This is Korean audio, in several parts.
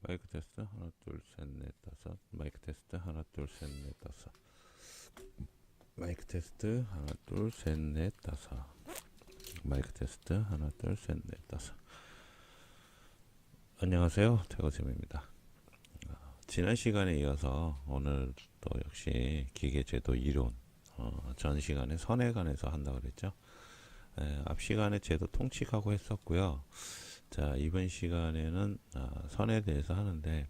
마이크 테스트 하나 둘 셋 넷 다섯. 마이크 테스트 하나 둘 셋 넷 다섯. 마이크 테스트 하나 둘 셋 넷 다섯. 마이크 테스트 하나 둘 셋 넷 다섯. 안녕하세요, 태거쌤입니다. 지난 시간에 이어서 오늘 또 역시 기계제도 이론 전 시간에 선에 관해서 한다고 그랬죠. 앞 시간에 제도 통칙하고 했었고요. 자, 이번 시간에는 선에 대해서 하는데,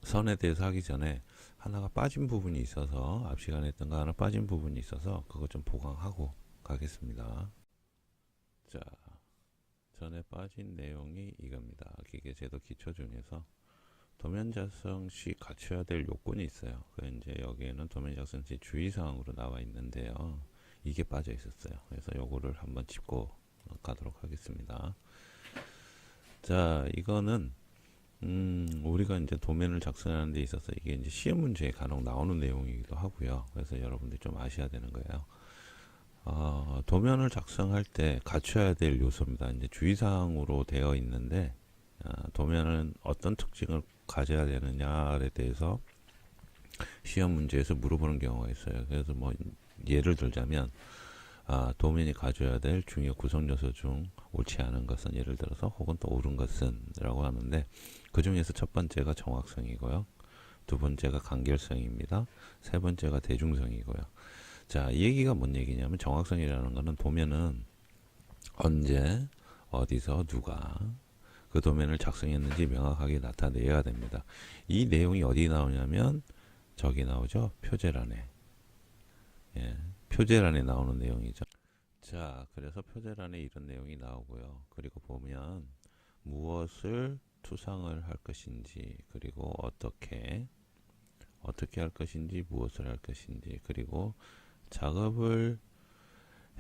선에 대해서 하기 전에 하나가 빠진 부분이 있어서, 앞 시간에 했던 거 하나 빠진 부분이 있어서 그거 좀 보강하고 가겠습니다. 자, 전에 빠진 내용이 이겁니다. 기계제도 기초 중에서 도면 작성 시 갖춰야 될 요건이 있어요. 그 이제 여기에는 도면 작성 시 주의사항으로 나와 있는데요. 이게 빠져 있었어요. 그래서 요거를 한번 짚고 가도록 하겠습니다. 자, 이거는 우리가 이제 도면을 작성하는 데 있어서 이게 이제 시험 문제에 간혹 나오는 내용이기도 하고요. 그래서 여러분들이 좀 아셔야 되는 거예요. 도면을 작성할 때 갖춰야 될 요소입니다. 이제 주의사항으로 되어 있는데, 도면은 어떤 특징을 가져야 되느냐에 대해서 시험 문제에서 물어보는 경우가 있어요. 그래서 뭐 예를 들자면, 도면이 가져야 될 중요 구성 요소 중 옳지 않은 것은, 예를 들어서 혹은 또 옳은 것은 라고 하는데, 그 중에서 첫 번째가 정확성이고요, 두 번째가 간결성입니다, 세 번째가 대중성이고요. 자, 이 얘기가 뭔 얘기냐면, 정확성이라는 거는 도면은 언제 어디서 누가 그 도면을 작성했는지 명확하게 나타내야 됩니다. 이 내용이 어디 나오냐면 저기 나오죠. 표제란에. 예, 표제란에 나오는 내용이죠. 자, 그래서 표제란에 이런 내용이 나오고요. 그리고 보면 무엇을 투상을 할 것인지, 그리고 어떻게 할 것인지, 무엇을 할 것인지, 그리고 작업을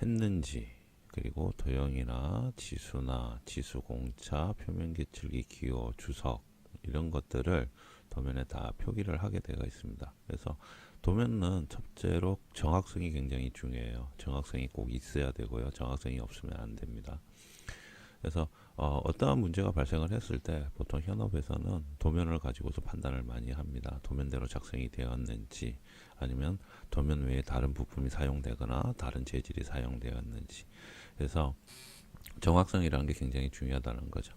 했는지, 그리고 도형이나 지수나 지수공차, 표면기출기, 기호, 주석 이런 것들을 도면에 다 표기를 하게 되어 있습니다. 그래서 도면은 첫째로 정확성이 굉장히 중요해요. 정확성이 꼭 있어야 되고요. 정확성이 없으면 안 됩니다. 그래서 어떠한 문제가 발생을 했을 때 보통 현업에서는 도면을 가지고서 판단을 많이 합니다. 도면대로 작성이 되었는지, 아니면 도면 외에 다른 부품이 사용되거나 다른 재질이 사용되었는지. 그래서 정확성이라는 게 굉장히 중요하다는 거죠.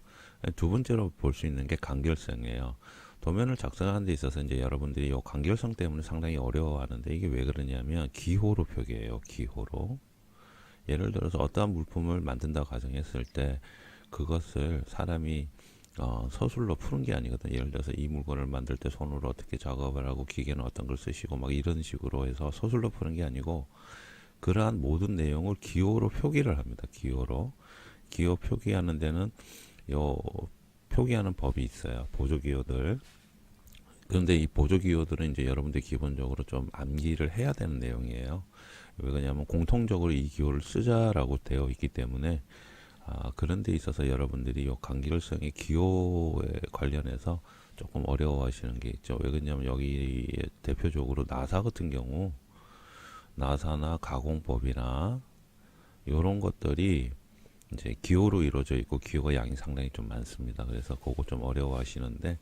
두 번째로 볼 수 있는 게 간결성이에요. 도면을 작성하는 데 있어서 이제 여러분들이 이 간결성 때문에 상당히 어려워하는데, 이게 왜 그러냐면 기호로 표기해요. 기호로. 예를 들어서 어떠한 물품을 만든다고 가정했을 때 그것을 사람이 서술로 푸는 게 아니거든. 예를 들어서 이 물건을 만들 때 손으로 어떻게 작업을 하고 기계는 어떤 걸 쓰시고 막 이런 식으로 해서 서술로 푸는 게 아니고, 그러한 모든 내용을 기호로 표기를 합니다. 기호 표기하는 데는 요 표기하는 법이 있어요. 보조기호들. 그런데 이 보조기호들은 이제 여러분들이 기본적으로 좀 암기를 해야 되는 내용이에요. 왜 그러냐면 공통적으로 이 기호를 쓰자라고 되어 있기 때문에, 그런 데 있어서 여러분들이 요 간결성의 기호에 관련해서 조금 어려워하시는 게 있죠. 왜 그러냐면 여기 대표적으로 나사 같은 경우, 나사나 가공법이나 이런 것들이 이제 기호로 이루어져 있고 기호가 양이 상당히 좀 많습니다. 그래서 그거 좀 어려워하시는데,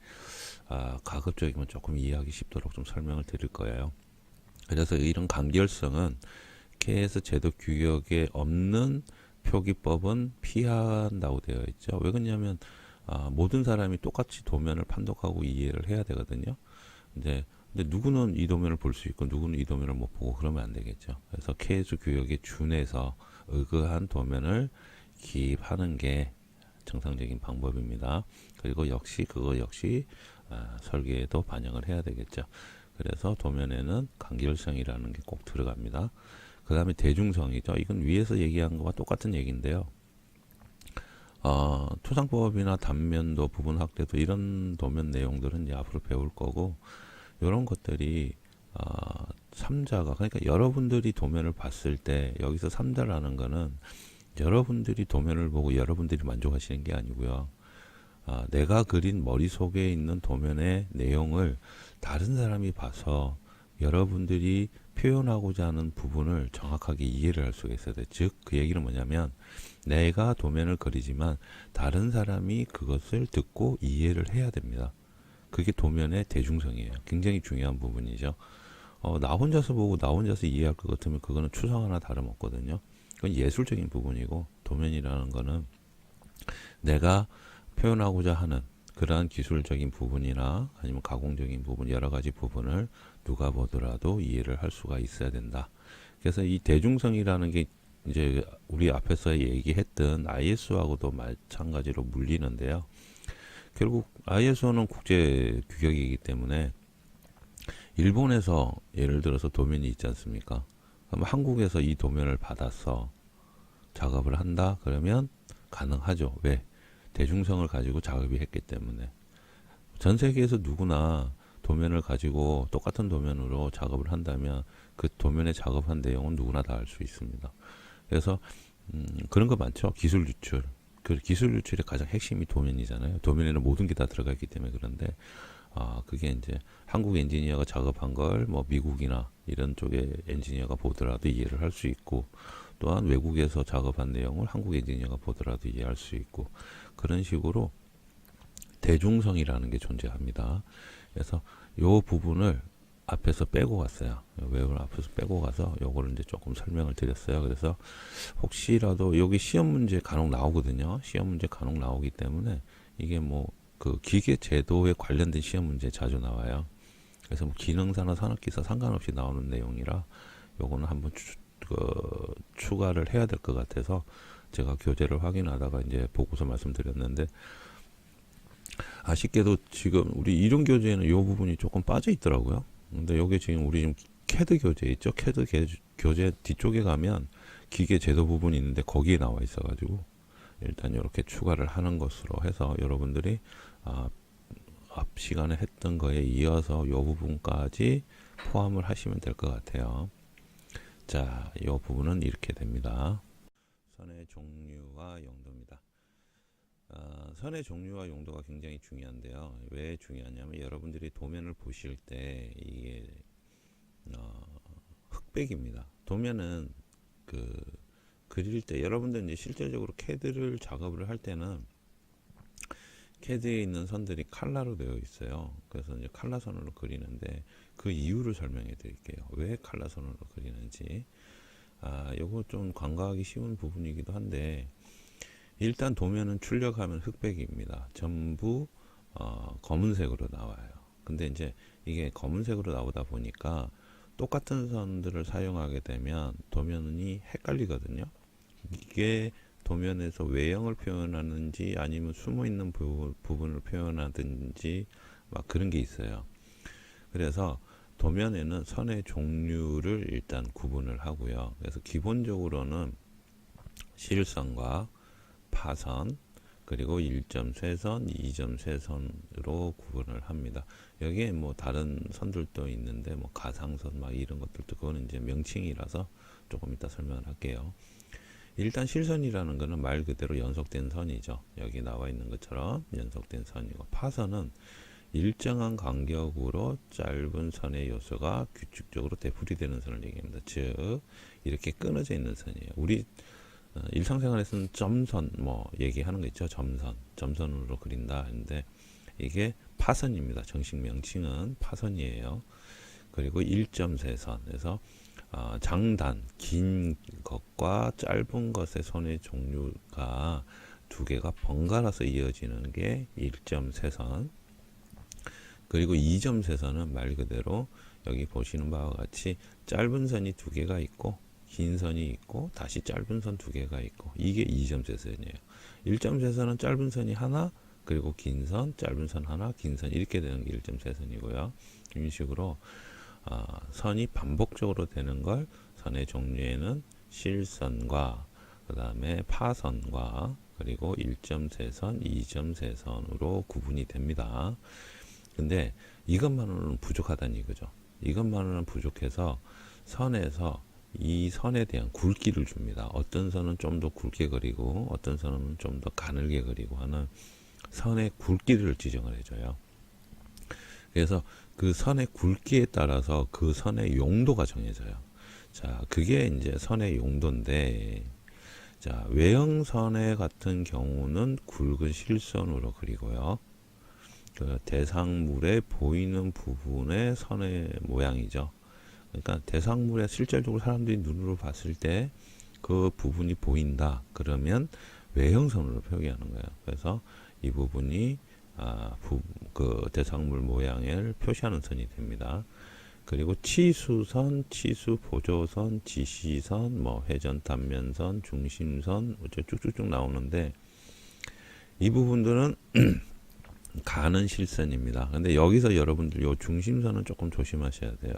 가급적이면 조금 이해하기 쉽도록 좀 설명을 드릴 거예요. 그래서 이런 간결성은 KS 제도 규격에 없는 표기법은 피한다고 되어 있죠. 왜 그러냐면 모든 사람이 똑같이 도면을 판독하고 이해를 해야 되거든요. 근데 누구는 이 도면을 볼 수 있고 누구는 이 도면을 못 보고 그러면 안 되겠죠. 그래서 KS 규격에 준해서 의거한 도면을 기입하는 게 정상적인 방법입니다. 그리고 그거 역시 설계에도 반영을 해야 되겠죠. 그래서 도면에는 간결성이라는 게 꼭 들어갑니다. 그 다음에 대중성이죠. 이건 위에서 얘기한 거와 똑같은 얘기인데요. 투상법이나 단면도, 부분 확대도 이런 도면 내용들은 이제 앞으로 배울 거고, 이런 것들이 3자가, 그러니까 여러분들이 도면을 봤을 때 여기서 3자라는 거는 여러분들이 도면을 보고 여러분들이 만족하시는 게 아니고요. 내가 그린 머릿속에 있는 도면의 내용을 다른 사람이 봐서 여러분들이 표현하고자 하는 부분을 정확하게 이해를 할 수가 있어야 돼. 즉, 그 얘기는 뭐냐면 내가 도면을 그리지만 다른 사람이 그것을 듣고 이해를 해야 됩니다. 그게 도면의 대중성이에요. 굉장히 중요한 부분이죠. 나 혼자서 보고 나 혼자서 이해할 것 같으면 그거는 추상 하나 다름없거든요. 그건 예술적인 부분이고, 도면이라는 거는 내가 표현하고자 하는 그러한 기술적인 부분이나 아니면 가공적인 부분, 여러 가지 부분을 누가 보더라도 이해를 할 수가 있어야 된다. 그래서 이 대중성이라는 게 이제 우리 앞에서 얘기했던 ISO하고도 마찬가지로 물리는데요. 결국 ISO는 국제 규격이기 때문에 일본에서 예를 들어서 도면이 있지 않습니까? 그럼 한국에서 이 도면을 받아서 작업을 한다? 그러면 가능하죠. 왜? 대중성을 가지고 작업이 했기 때문에. 전 세계에서 누구나 도면을 가지고 똑같은 도면으로 작업을 한다면 그 도면에 작업한 내용은 누구나 다 알 수 있습니다. 그래서 그런 거 많죠. 기술 유출. 그 기술 유출의 가장 핵심이 도면이잖아요. 도면에는 모든 게 다 들어가 있기 때문에. 그런데 그게 이제 한국 엔지니어가 작업한 걸 뭐 미국이나 이런 쪽의 엔지니어가 보더라도 이해를 할 수 있고, 또한 외국에서 작업한 내용을 한국 엔지니어가 보더라도 이해할 수 있고, 그런 식으로 대중성이라는 게 존재합니다. 그래서 요 부분을 앞에서 빼고 갔어요. 외우를 앞에서 빼고 가서 요거를 이제 조금 설명을 드렸어요. 그래서 혹시라도 여기 시험 문제 간혹 나오거든요. 시험 문제 간혹 나오기 때문에 이게 뭐 그 기계 제도에 관련된 시험 문제 자주 나와요. 그래서 뭐 기능사나 산업기사 상관없이 나오는 내용이라 요거는 한번 추가를 해야 될 것 같아서 제가 교재를 확인하다가 이제 보고서 말씀드렸는데, 아쉽게도 지금 우리 이론 교재에는 이 부분이 조금 빠져 있더라고요. 근데 여기 지금 우리 지금 캐드 교재 있죠? 캐드 교재 뒤쪽에 가면 기계 제도 부분이 있는데 거기에 나와 있어가지고 일단 이렇게 추가를 하는 것으로 해서 여러분들이 앞 시간에 했던 거에 이어서 이 부분까지 포함을 하시면 될 것 같아요. 자, 이 부분은 이렇게 됩니다. 선의 종류와 용도입니다. 선의 종류와 용도가 굉장히 중요한데요. 왜 중요하냐면 여러분들이 도면을 보실 때 이게 흑백입니다. 도면은 그릴 때 여러분들 이제 실질적으로 CAD를 작업을 할 때는 CAD에 있는 선들이 칼라로 되어 있어요. 그래서 이제 칼라선으로 그리는데 그 이유를 설명해 드릴게요. 왜 칼라선으로 그리는지. 요거 좀 간과하기 쉬운 부분이기도 한데, 일단 도면은 출력하면 흑백입니다. 전부 검은색으로 나와요. 근데 이제 이게 검은색으로 나오다 보니까 똑같은 선들을 사용하게 되면 도면이 헷갈리거든요. 이게 도면에서 외형을 표현하는지 아니면 숨어있는 부분을 표현하든지 막 그런 게 있어요. 그래서 도면에는 선의 종류를 일단 구분을 하고요. 그래서 기본적으로는 실선과 파선, 그리고 1점 쇄선, 2점 쇄선으로 구분을 합니다. 여기에 뭐 다른 선들도 있는데 뭐 가상선 막 이런 것들도 그거는 이제 명칭이라서 조금 이따 설명을 할게요. 일단 실선이라는 거는 말 그대로 연속된 선이죠. 여기 나와 있는 것처럼 연속된 선이고, 파선은 일정한 간격으로 짧은 선의 요소가 규칙적으로 되풀이되는 선을 얘기합니다. 즉 이렇게 끊어져 있는 선이에요. 우리 일상생활에서는 점선 뭐 얘기하는 거 있죠. 점선으로 그린다 하는데 이게 파선입니다. 정식 명칭은 파선이에요. 그리고 1점 쇄선, 그래서 장단, 긴 것과 짧은 것의 선의 종류가 두 개가 번갈아서 이어지는 게 1점 쇄선. 그리고 2점 쇄선은 말 그대로 여기 보시는 바와 같이 짧은 선이 두 개가 있고 긴 선이 있고 다시 짧은 선 두 개가 있고, 이게 2점 쇄선이에요. 1점 쇄선은 짧은 선이 하나, 그리고 긴 선, 짧은 선 하나, 긴 선 이렇게 되는 게 1점 쇄선이고요. 이런 식으로 선이 반복적으로 되는 걸 선의 종류에는 실선과 그 다음에 파선과 그리고 1점 쇄선, 2점 쇄선으로 구분이 됩니다. 근데 이것만으로는 부족하다는 이거죠. 이것만으로는 부족해서 선에서 이 선에 대한 굵기를 줍니다. 어떤 선은 좀 더 굵게 그리고 어떤 선은 좀 더 가늘게 그리고 하는 선의 굵기를 지정을 해줘요. 그래서 그 선의 굵기에 따라서 그 선의 용도가 정해져요. 자, 그게 이제 선의 용도인데, 자, 외형선의 같은 경우는 굵은 실선으로 그리고요. 그 대상물에 보이는 부분의 선의 모양이죠. 그러니까 대상물에 실질적으로 사람들이 눈으로 봤을 때 그 부분이 보인다. 그러면 외형선으로 표기하는 거예요. 그래서 이 부분이 그 대상물 모양을 표시하는 선이 됩니다. 그리고 치수선, 치수 보조선, 지시선, 뭐 회전 단면선, 중심선, 쭉쭉쭉 나오는데 이 부분들은 가는 실선입니다. 근데 여기서 여러분들 요 중심선은 조금 조심하셔야 돼요.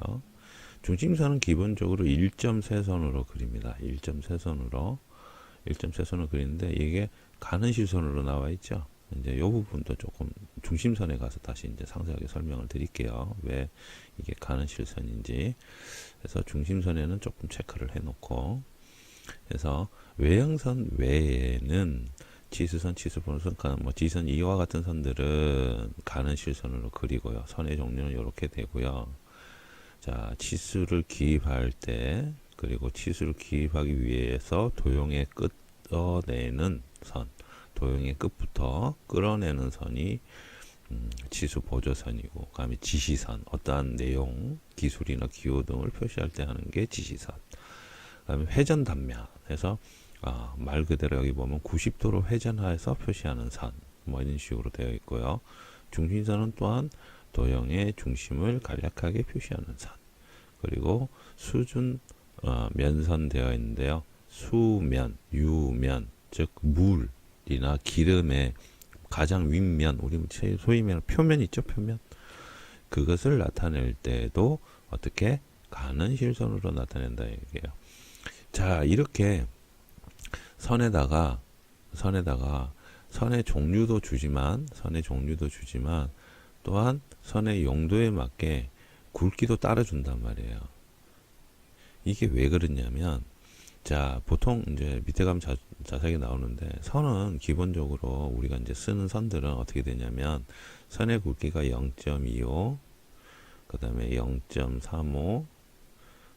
중심선은 기본적으로 1.3선으로 그립니다. 1.3선으로 그리는데 이게 가는 실선으로 나와 있죠. 이제 이 부분도 조금 중심선에 가서 다시 이제 상세하게 설명을 드릴게요. 왜 이게 가는 실선인지. 그래서 중심선에는 조금 체크를 해놓고, 그래서 외형선 외에는 치수선, 치수보선, 뭐 지선 이와 같은 선들은 가는 실선으로 그리고요. 선의 종류는 이렇게 되고요. 자, 치수를 기입할 때, 그리고 치수를 기입하기 위해서 도형의 끌어내는 선, 도형의 끝부터 끌어내는 선이 치수 보조선이고, 그 다음에 지시선, 어떠한 내용, 기술이나 기호 등을 표시할 때 하는 게 지시선. 그 다음에 회전 단면에서 말 그대로 여기 보면 90도로 회전하여서 표시하는 선, 뭐 이런 식으로 되어 있고요. 중심선은 또한 도형의 중심을 간략하게 표시하는 선. 그리고 수준 면선 되어 있는데요. 수면, 유면, 즉 물이나 기름의 가장 윗면, 우리 소위 말하는 표면 있죠, 표면. 그것을 나타낼 때도 어떻게 가는 실선으로 나타낸다 얘기예요. 자, 이렇게 선의 종류도 주지만 또한 선의 용도에 맞게 굵기도 따라준단 말이에요. 이게 왜 그러냐면, 자, 보통 이제 밑에 가면 자세하게 나오는데, 선은 기본적으로 우리가 이제 쓰는 선들은 어떻게 되냐면, 선의 굵기가 0.25, 그 다음에 0.35,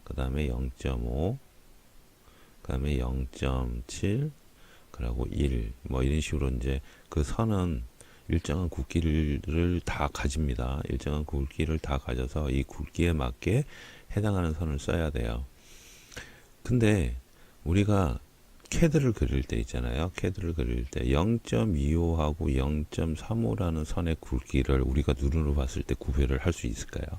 그 다음에 0.5, 그 다음에 0.7, 그리고 1, 뭐 이런 식으로 이제 그 선은 일정한 굵기를 다 가집니다. 일정한 굵기를 다 가져서 이 굵기에 맞게 해당하는 선을 써야 돼요. 근데 우리가 캐드를 그릴 때 있잖아요. 캐드를 그릴 때 0.25하고 0.35라는 선의 굵기를 우리가 눈으로 봤을 때 구별을 할 수 있을까요?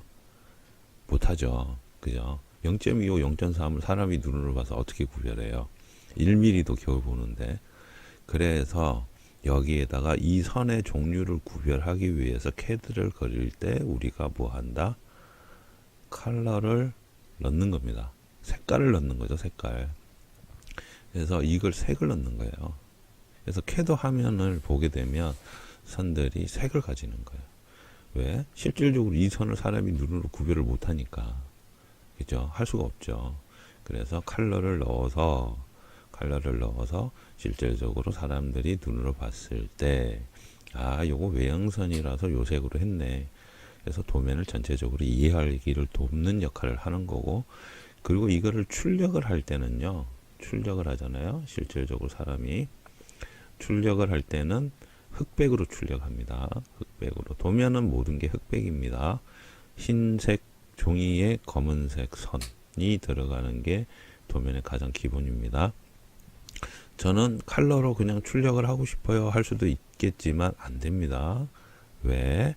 못하죠. 그죠? 0.25, 0.3을 사람이 눈으로 봐서 어떻게 구별해요? 1mm도 겨우 보는데. 그래서 여기에다가 이 선의 종류를 구별하기 위해서 캐드를 그릴 때 우리가 뭐 한다? 컬러를 넣는 겁니다. 색깔을 넣는 거죠, 색깔. 그래서 이걸 색을 넣는 거예요. 그래서 캐드 화면을 보게 되면 선들이 색을 가지는 거예요. 왜? 실질적으로 이 선을 사람이 눈으로 구별을 못하니까. 그죠? 할 수가 없죠. 그래서 컬러를 넣어서 실질적으로 사람들이 눈으로 봤을 때, 요거 외형선이라서 요 색으로 했네. 그래서 도면을 전체적으로 이해하기를 돕는 역할을 하는 거고, 그리고 이거를 출력을 할 때는요, 출력을 하잖아요. 실질적으로 사람이 출력을 할 때는 흑백으로 출력합니다. 흑백으로. 도면은 모든 게 흑백입니다. 흰색 종이에 검은색 선이 들어가는 게 도면의 가장 기본입니다. 저는 컬러로 그냥 출력을 하고 싶어요 할 수도 있겠지만 안 됩니다. 왜?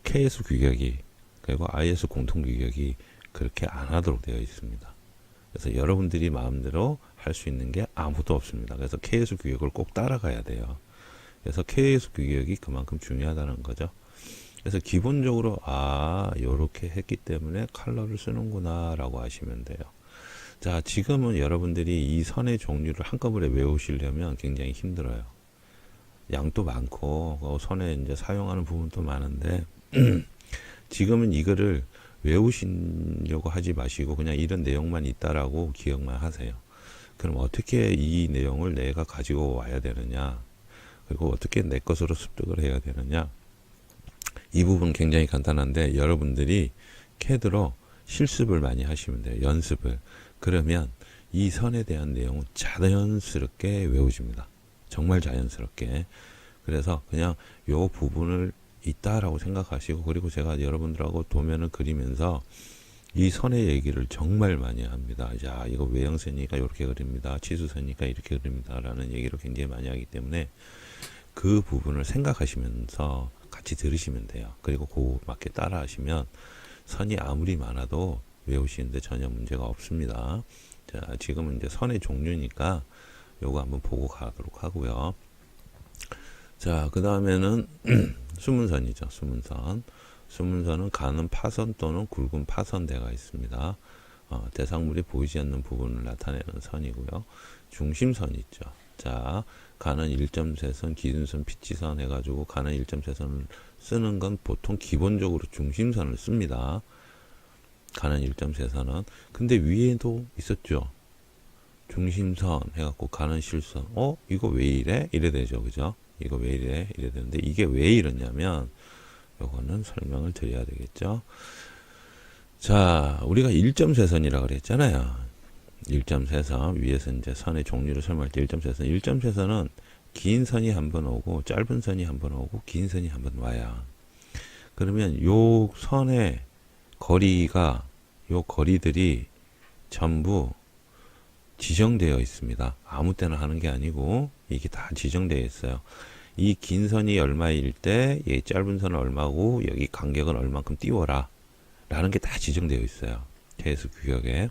KS 규격이 그리고 IS 공통 규격이 그렇게 안 하도록 되어 있습니다. 그래서 여러분들이 마음대로 할 수 있는 게 아무도 없습니다. 그래서 KS 규격을 꼭 따라가야 돼요. 그래서 KS 규격이 그만큼 중요하다는 거죠. 그래서 기본적으로 요렇게 했기 때문에 컬러를 쓰는구나 라고 하시면 돼요. 자, 지금은 여러분들이 이 선의 종류를 한꺼번에 외우시려면 굉장히 힘들어요. 양도 많고 선에 이제 사용하는 부분도 많은데 지금은 이거를 외우시려고 하지 마시고 그냥 이런 내용만 있다라고 기억만 하세요. 그럼 어떻게 이 내용을 내가 가지고 와야 되느냐, 그리고 어떻게 내 것으로 습득을 해야 되느냐, 이 부분 굉장히 간단한데 여러분들이 CAD로 실습을 많이 하시면 돼요. 연습을. 그러면 이 선에 대한 내용은 자연스럽게 외워집니다. 정말 자연스럽게. 그래서 그냥 요 부분을 있다라고 생각하시고, 그리고 제가 여러분들하고 도면을 그리면서 이 선의 얘기를 정말 많이 합니다. 자, 이거 외형선이니까 이렇게 그립니다. 치수선이니까 이렇게 그립니다. 라는 얘기를 굉장히 많이 하기 때문에 그 부분을 생각하시면서 같이 들으시면 돼요. 그리고 그 맞게 따라 하시면 선이 아무리 많아도 외우시는데 전혀 문제가 없습니다. 자, 지금은 이제 선의 종류니까 요거 한번 보고 가도록 하고요. 자, 그 다음에는 수문선이죠. 수문선. 수문선은 가는 파선 또는 굵은 파선대가 있습니다. 대상물이 보이지 않는 부분을 나타내는 선이고요. 중심선 있죠. 자, 가는 1.3선, 기준선, 피치선 해가지고 가는 1.3선을 쓰는 건 보통 기본적으로 중심선을 씁니다. 가는 1.3선은. 근데 위에도 있었죠. 중심선 해갖고 가는 실선. 이거 왜 이래? 이래 되죠. 그죠? 이거 왜 이래? 이래 되는데 이게 왜 이러냐면 요거는 설명을 드려야 되겠죠. 자, 우리가 1.3선이라고 그랬잖아요. 1.3선 위에서 이제 선의 종류를 설명할 때 1.3선. 1.3선은 긴 선이 한 번 오고 짧은 선이 한 번 오고 긴 선이 한 번 와요. 그러면 요 선의 거리가 요 거리들이 전부 지정되어 있습니다. 아무 때나 하는 게 아니고 이게 다 지정되어 있어요. 이 긴 선이 얼마일 때, 이 짧은 선은 얼마고, 여기 간격은 얼만큼 띄워라. 라는 게 다 지정되어 있어요. 계수 규격에.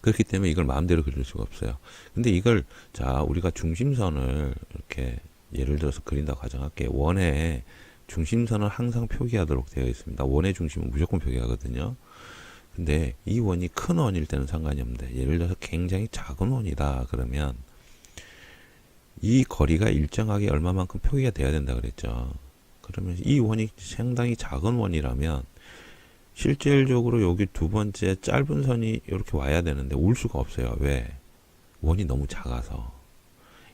그렇기 때문에 이걸 마음대로 그릴 수가 없어요. 근데 이걸, 자, 우리가 중심선을 이렇게 예를 들어서 그린다고 가정할게요. 원의 중심선을 항상 표기하도록 되어 있습니다. 원의 중심은 무조건 표기하거든요. 근데 이 원이 큰 원일 때는 상관이 없는데, 예를 들어서 굉장히 작은 원이다. 그러면 이 거리가 일정하게 얼마만큼 표기가 돼야 된다 그랬죠. 그러면 이 원이 상당히 작은 원이라면 실질적으로 여기 두 번째 짧은 선이 이렇게 와야 되는데 올 수가 없어요. 왜? 원이 너무 작아서.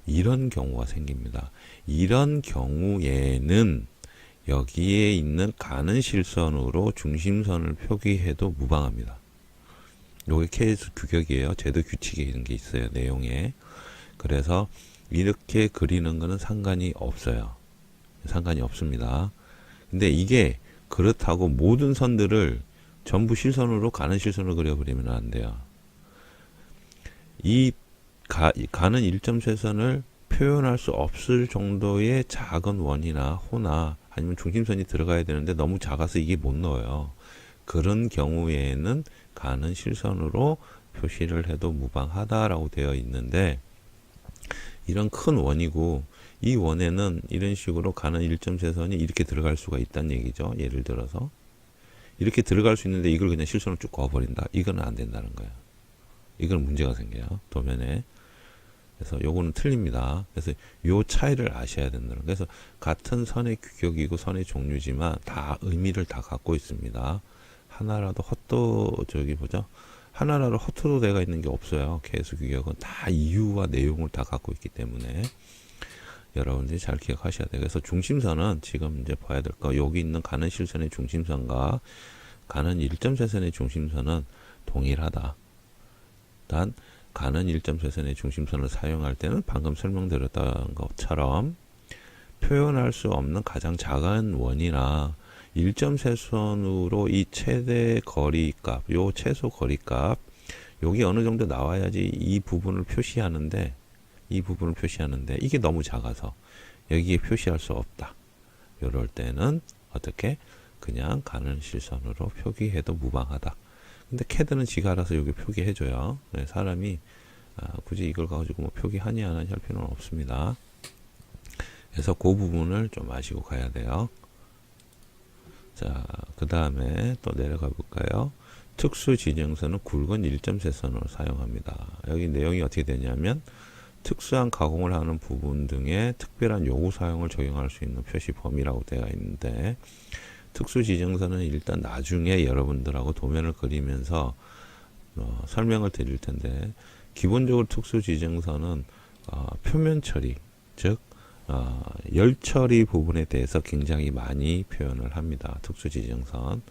이런 경우가 생깁니다. 이런 경우에는 여기에 있는 가는 실선으로 중심선을 표기해도 무방합니다. 요게 케이스 규격이에요. 제도 규칙에 이런 게 있어요. 내용에. 그래서 이렇게 그리는 거는 상관이 없어요. 상관이 없습니다. 근데 이게 그렇다고 모든 선들을 전부 실선으로 가는 실선으로 그려버리면 안 돼요. 이 가는 1.3선을 표현할 수 없을 정도의 작은 원이나 호나 아니면 중심선이 들어가야 되는데 너무 작아서 이게 못 넣어요. 그런 경우에는 가는 실선으로 표시를 해도 무방하다라고 되어 있는데, 이런 큰 원이고 이 원에는 이런 식으로 가는 1.3선이 이렇게 들어갈 수가 있다는 얘기죠. 예를 들어서 이렇게 들어갈 수 있는데 이걸 그냥 실선으로 쭉 그어버린다. 이거는 안 된다는 거예요. 이건 문제가 생겨요. 도면에. 그래서 요거는 틀립니다. 그래서 요 차이를 아셔야 된다는 거예요. 그래서 같은 선의 규격이고 선의 종류지만 다 의미를 다 갖고 있습니다. 하나라도 하나라도 허투루 되어 있는 게 없어요. 계수 규격은 다 이유와 내용을 다 갖고 있기 때문에 여러분들이 잘 기억하셔야 돼요. 그래서 중심선은 지금 이제 봐야 될 거, 여기 있는 가는 실선의 중심선과 가는 1.3선의 중심선은 동일하다. 단 가는 1.3선의 중심선을 사용할 때는 방금 설명드렸던 것처럼 표현할 수 없는 가장 작은 원이나 1.3선으로 이 최대 거리값, 요 최소 거리값, 여기 어느 정도 나와야지 이 부분을 표시하는데 이게 너무 작아서 여기에 표시할 수 없다. 이럴 때는 어떻게? 그냥 가는 실선으로 표기해도 무방하다. 근데 CAD는 지가 알아서 여기 표기해줘요. 사람이 굳이 이걸 가지고 뭐 표기하니 안 하니 할 필요는 없습니다. 그래서 그 부분을 좀 아시고 가야 돼요. 자, 그 다음에 또 내려가 볼까요? 특수 지정선은 굵은 1.3선으로 사용합니다. 여기 내용이 어떻게 되냐면 특수한 가공을 하는 부분 등의 특별한 요구 사용을 적용할 수 있는 표시 범위라고 되어 있는데, 특수 지정선은 일단 나중에 여러분들하고 도면을 그리면서 설명을 드릴 텐데, 기본적으로 특수 지정선은 표면 처리, 즉 열 처리 부분에 대해서 굉장히 많이 표현을 합니다. 특수지정선.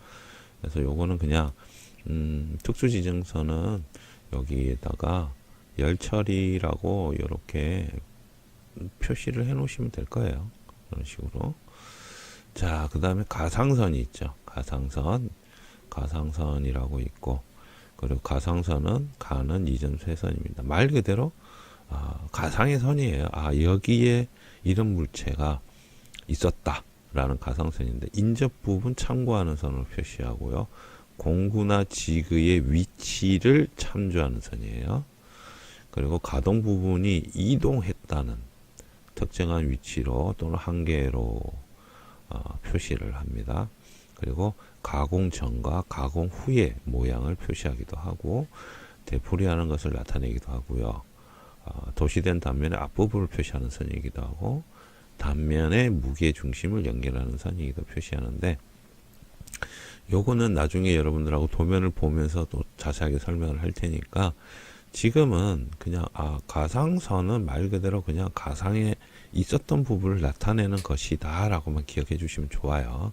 그래서 요거는 그냥 특수지정선은 여기에다가 열 처리라고 이렇게 표시를 해 놓으시면 될 거예요. 이런 식으로. 자, 그 다음에 가상선이 있죠. 가상선이라고 있고, 그리고 가상선은 가는 이전 쇄선입니다. 말 그대로 가상의 선이에요. 여기에 이런 물체가 있었다라는 가상선인데, 인접 부분 참고하는 선으로 표시하고요. 공구나 지그의 위치를 참조하는 선이에요. 그리고 가동 부분이 이동했다는 특정한 위치로 또는 한계로 표시를 합니다. 그리고 가공 전과 가공 후의 모양을 표시하기도 하고, 되풀이하는 것을 나타내기도 하고요. 도시된 단면의 앞부분을 표시하는 선이기도 하고, 단면의 무게 중심을 연결하는 선이기도 표시하는데, 요거는 나중에 여러분들하고 도면을 보면서 또 자세하게 설명을 할 테니까, 지금은 그냥 가상선은 말 그대로 그냥 가상에 있었던 부분을 나타내는 것이다 라고만 기억해 주시면 좋아요.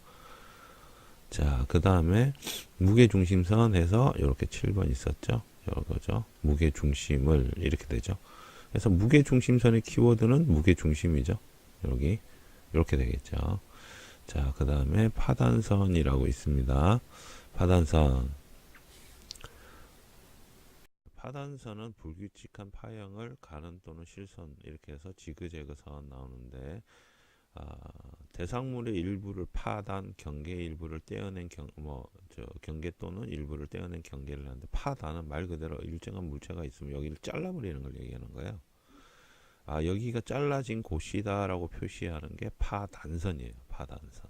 자, 그 다음에 무게중심선 해서 이렇게 7번 있었죠. 이거죠. 무게중심을 이렇게 되죠. 그래서 무게중심선의 키워드는 무게중심이죠. 여기 이렇게 되겠죠. 자, 그 다음에 파단선이라고 있습니다. 파단선은 불규칙한 파형을 가는 또는 실선 이렇게 해서 지그재그선 나오는데, 대상물의 일부를 파단, 경계 일부를 떼어낸 경계 또는 일부를 떼어낸 경계를 하는데, 파단은 말 그대로 일정한 물체가 있으면 여기를 잘라버리는 걸 얘기하는 거예요. 여기가 잘라진 곳이다라고 표시하는 게 파단선이에요. 파단선.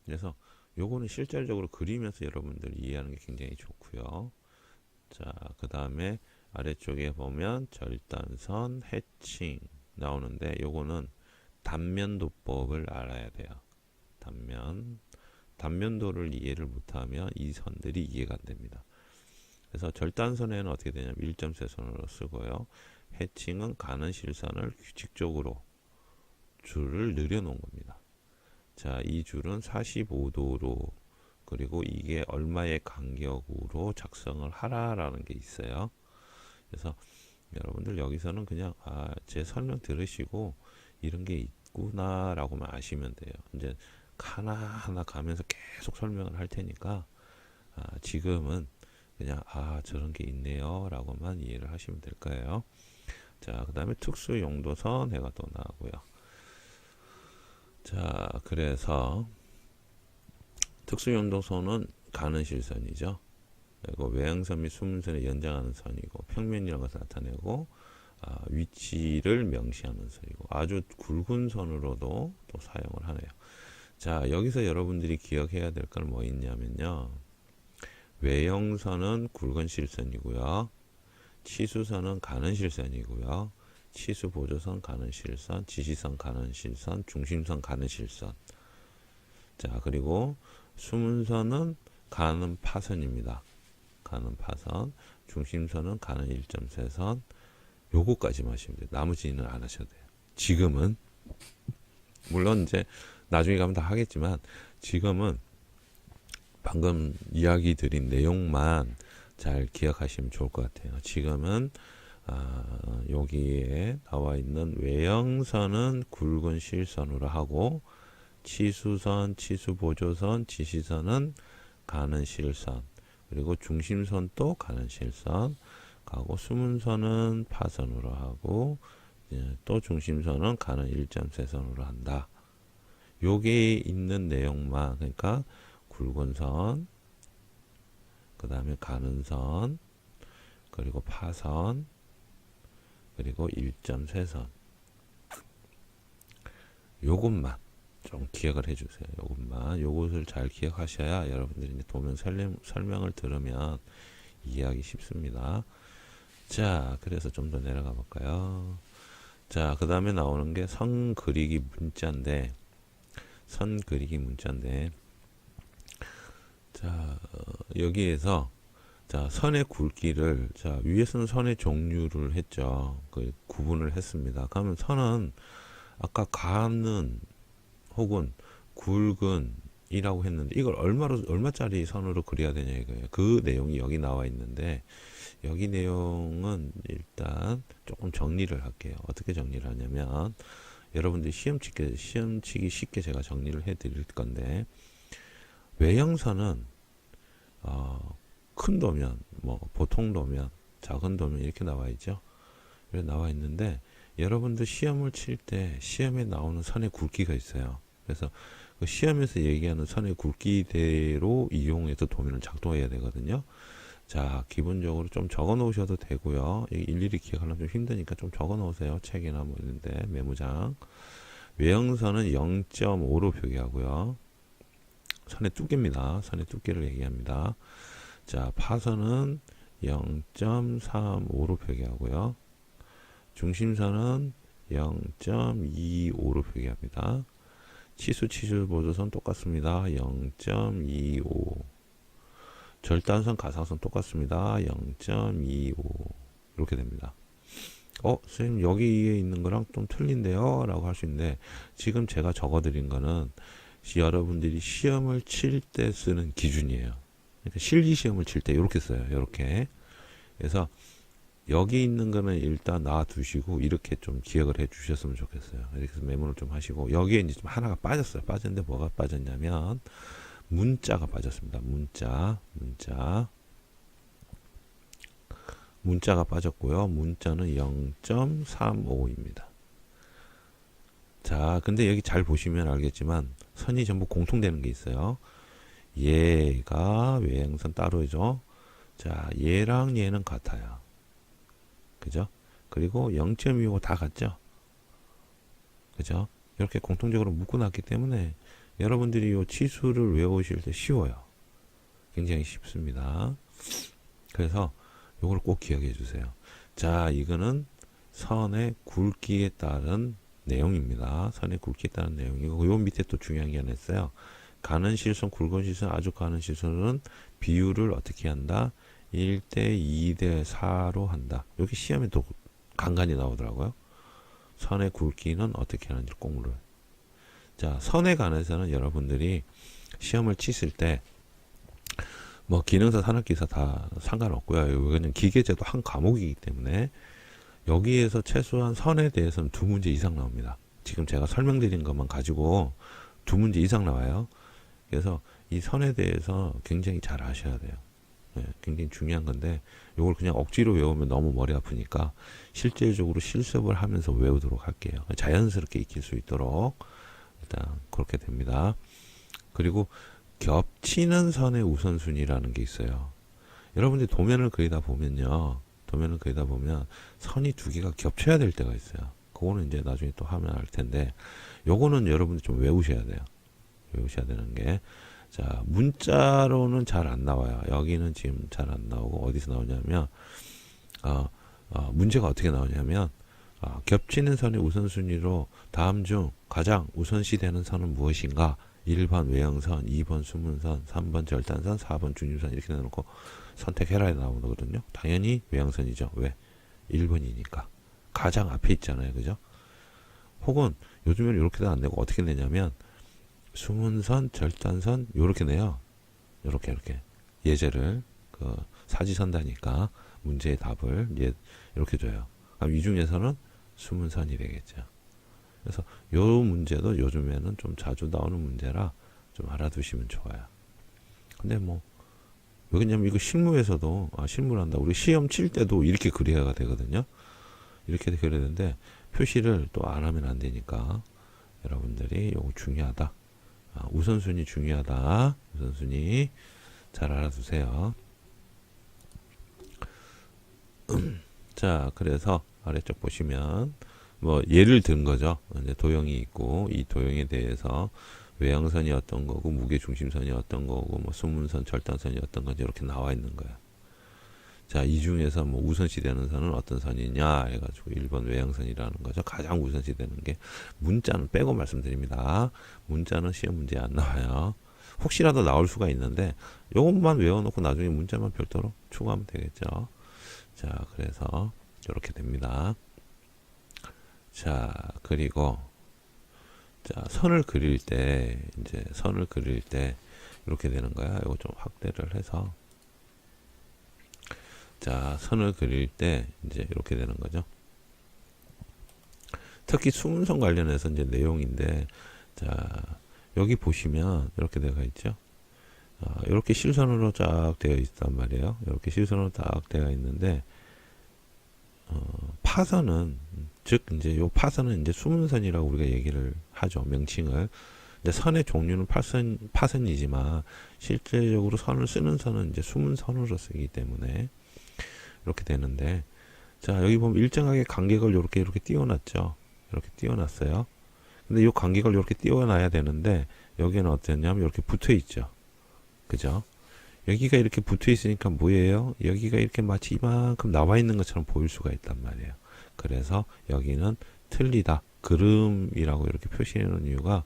그래서 요거는 실질적으로 그리면서 여러분들 이해하는 게 굉장히 좋고요. 자, 그 다음에 아래쪽에 보면 절단선, 해칭 나오는데, 요거는 단면도법을 알아야 돼요. 단면도를 이해를 못하면 이 선들이 이해가 안 됩니다. 그래서 절단선에는 어떻게 되냐면 1점세선으로 쓰고요. 해칭은 가는 실선을 규칙적으로 줄을 늘여놓은 겁니다. 자, 이 줄은 45도로, 그리고 이게 얼마의 간격으로 작성을 하라라는 게 있어요. 그래서 여러분들 여기서는 그냥 제 설명 들으시고 이런 게 있구나라고만 아시면 돼요. 이제 하나하나 가면서 계속 설명을 할 테니까 지금은 그냥 저런 게 있네요 라고만 이해를 하시면 될 거예요. 자, 그 다음에 특수용도선 해가 또 나오고요. 자, 그래서 특수용도선은 가는 실선이죠. 그리고 외형선 및 수문선을 연장하는 선이고, 평면이라는 것을 나타내고, 위치를 명시하는 선이고, 아주 굵은 선으로도 또 사용을 하네요. 자, 여기서 여러분들이 기억해야 될 건 뭐 있냐면요. 외형선은 굵은 실선이고요. 치수선은 가는 실선이고요. 치수 보조선 가는 실선, 지시선 가는 실선, 중심선 가는 실선. 자, 그리고 수문선은 가는 파선입니다. 가는 파선, 중심선은 가는 1점세선. 요거까지만 하시면 돼요. 나머지는 안 하셔도 돼요. 지금은 물론 이제 나중에 가면 다 하겠지만, 지금은 방금 이야기 드린 내용만 잘 기억하시면 좋을 것 같아요. 지금은 여기에 나와 있는 외형선은 굵은 실선으로 하고, 치수선, 치수보조선, 지시선은 가는 실선, 그리고 중심선도 가는 실선 가고, 수문선은 파선으로 하고, 또 중심선은 가는 1점세선으로 한다. 요게 있는 내용만, 그러니까 굵은 선, 그 다음에 가는 선, 그리고 파선, 그리고 1점세선, 요것만 좀 기억을 해주세요. 요것을 잘 기억하셔야 여러분들이 이제 도면 설명을 들으면 이해하기 쉽습니다. 자, 그래서 좀 더 내려가 볼까요? 자, 그 다음에 나오는 게 선 그리기 문자인데, 자, 여기에서 자, 선의 굵기를, 위에서는 선의 종류를 했죠. 구분을 했습니다. 그러면 선은 아까 가는 혹은 굵은 이라고 했는데 이걸 얼마짜리 선으로 그려야 되냐 이거예요. 그 내용이 여기 나와 있는데 여기 내용은 일단 조금 정리를 할게요. 어떻게 정리를 하냐면 여러분들이 시험 치기 쉽게 제가 정리를 해 드릴 건데 외형선은 큰 도면, 뭐 보통 도면, 작은 도면 이렇게 나와 있죠. 이렇게 나와 있는데 여러분들 시험을 칠 때 시험에 나오는 선의 굵기가 있어요. 그래서 그 시험에서 얘기하는 선의 굵기대로 이용해서 도면을 작동해야 되거든요. 자, 기본적으로 좀 적어 놓으셔도 되고요. 일일이 기억하려면 좀 힘드니까 좀 적어 놓으세요. 책이나 뭐 이런데 메모장. 외형선은 0.5로 표기하고요. 선의 두께입니다. 선의 두께를 얘기합니다. 자, 파선은 0.35로 표기하고요. 중심선은 0.25로 표기합니다. 치수 보조선 똑같습니다. 0.25. 절단선 가상선 똑같습니다. 0.25 이렇게 됩니다. 선생님 여기에 있는 거랑 좀 틀린데요? 라고 할 수 있는데 지금 제가 적어드린 거는 여러분들이 시험을 칠 때 쓰는 기준이에요. 그러니까 실기시험을 칠 때 이렇게 써요. 이렇게. 그래서 여기 있는 거는 일단 놔두시고 이렇게 좀 기억을 해 주셨으면 좋겠어요. 이렇게 해서 메모를 좀 하시고 여기에 이제 좀 하나가 빠졌어요. 빠졌는데 뭐가 빠졌냐면 문자가 빠졌습니다. 문자가 빠졌고요. 문자는 0.35입니다. 자, 근데 여기 잘 보시면 알겠지만 선이 전부 공통되는 게 있어요. 얘가 외형선 따로죠. 자, 얘랑 얘는 같아요. 그죠? 그리고 0.25 다 같죠? 그죠? 이렇게 공통적으로 묶어놨기 때문에 여러분들이 이 치수를 외우실 때 쉬워요. 굉장히 쉽습니다. 그래서 이걸 꼭 기억해 주세요. 자, 이거는 선의 굵기에 따른 내용입니다. 선의 굵기에 따른 내용이고 요 밑에 또 중요한 게 하나 있어요. 가는 실선, 굵은 실선, 아주 가는 실선은 비율을 어떻게 한다? 1대 2대 4로 한다. 여기 시험에 또 간간히 나오더라고요. 선의 굵기는 어떻게 하는지 꼭 물어요. 자, 선에 관해서는 여러분들이 시험을 치실 때 뭐 기능사, 산업기사 다 상관없고요. 이거는 기계제도 한 과목이기 때문에 여기에서 최소한 선에 대해서는 2문제 이상 나옵니다. 지금 제가 설명드린 것만 가지고 2문제 이상 나와요. 그래서 이 선에 대해서 굉장히 잘 아셔야 돼요. 네, 굉장히 중요한 건데 이걸 그냥 억지로 외우면 너무 머리 아프니까 실질적으로 실습을 하면서 외우도록 할게요. 자연스럽게 익힐 수 있도록 일단 그렇게 됩니다. 그리고 겹치는 선의 우선순위라는 게 있어요. 여러분들이 도면을 그리다 보면 선이 두 개가 겹쳐야 될 때가 있어요. 그거는 이제 나중에 또 하면 알 텐데 요거는 여러분들 좀 외우셔야 돼요. 외우셔야 되는 게 자, 문자로는 잘 안 나와요. 여기는 지금 잘 안 나오고 어디서 나오냐면 문제가 어떻게 나오냐면 겹치는 선의 우선순위로 다음 중 가장 우선시되는 선은 무엇인가? 1번 외형선, 2번 수문선, 3번 절단선, 4번 중심선 이렇게 내놓고 선택해라 나오거든요. 당연히 외형선이죠. 왜? 1번이니까. 가장 앞에 있잖아요. 그죠? 혹은 요즘에는 이렇게도 안 내고 어떻게 내냐면 수문선, 절단선 요렇게 내요. 요렇게 예제를 그 사지선다니까 문제의 답을 이렇게 줘요. 그럼 이 중에서는 수문선이 되겠죠. 그래서 요 문제도 요즘에는 좀 자주 나오는 문제라 좀 알아두시면 좋아요. 근데 뭐 왜냐면 이거 실무에서도 실무를 한다. 우리 시험 칠 때도 이렇게 그려야 되거든요. 이렇게 그려야 되는데 표시를 또 안 하면 안 되니까 여러분들이 요거 중요하다. 우선순위 중요하다. 우선순위 잘 알아두세요. 자, 그래서 아래쪽 보시면 뭐 예를 든 거죠. 이제 도형이 있고 이 도형에 대해서 외형선이 어떤 거고 무게 중심선이 어떤 거고 뭐 수문선, 절단선이 어떤 건지 이렇게 나와 있는 거예요. 자, 이 중에서 뭐 우선시되는 선은 어떤 선이냐 해가지고 1번 외형선이라는 거죠. 가장 우선시되는 게 문자는 빼고 말씀드립니다. 문자는 시험 문제에 안 나와요. 혹시라도 나올 수가 있는데 이것만 외워놓고 나중에 문자만 별도로 추가하면 되겠죠. 자, 그래서 이렇게 됩니다. 자, 그리고 자, 선을 그릴 때, 이제 선을 그릴 때, 이렇게 되는 거야. 이거 좀 확대를 해서. 자, 선을 그릴 때, 이제 이렇게 되는 거죠. 특히 수문선 관련해서 이제 내용인데, 자, 여기 보시면 이렇게 되어 있죠. 이렇게 실선으로 쫙 되어 있단 말이에요. 이렇게 실선으로 딱 되어 있는데, 파선은, 즉, 이제 요 파선은 이제 수문선이라고 우리가 얘기를 하죠. 명칭을. 이제 선의 종류는 파선이지만, 실제적으로 선을 쓰는 선은 이제 수문선으로 쓰기 때문에, 이렇게 되는데, 자, 여기 보면 일정하게 간격을 이렇게 띄워놨죠. 이렇게 띄워놨어요. 근데 이 간격을 이렇게 띄워놔야 되는데, 여기는 어땠냐면, 이렇게 붙어 있죠. 그죠? 여기가 이렇게 붙어 있으니까 뭐예요? 여기가 이렇게 마치 이만큼 나와 있는 것처럼 보일 수가 있단 말이에요. 그래서 여기는 틀리다. 그름이라고 이렇게 표시해 놓은 이유가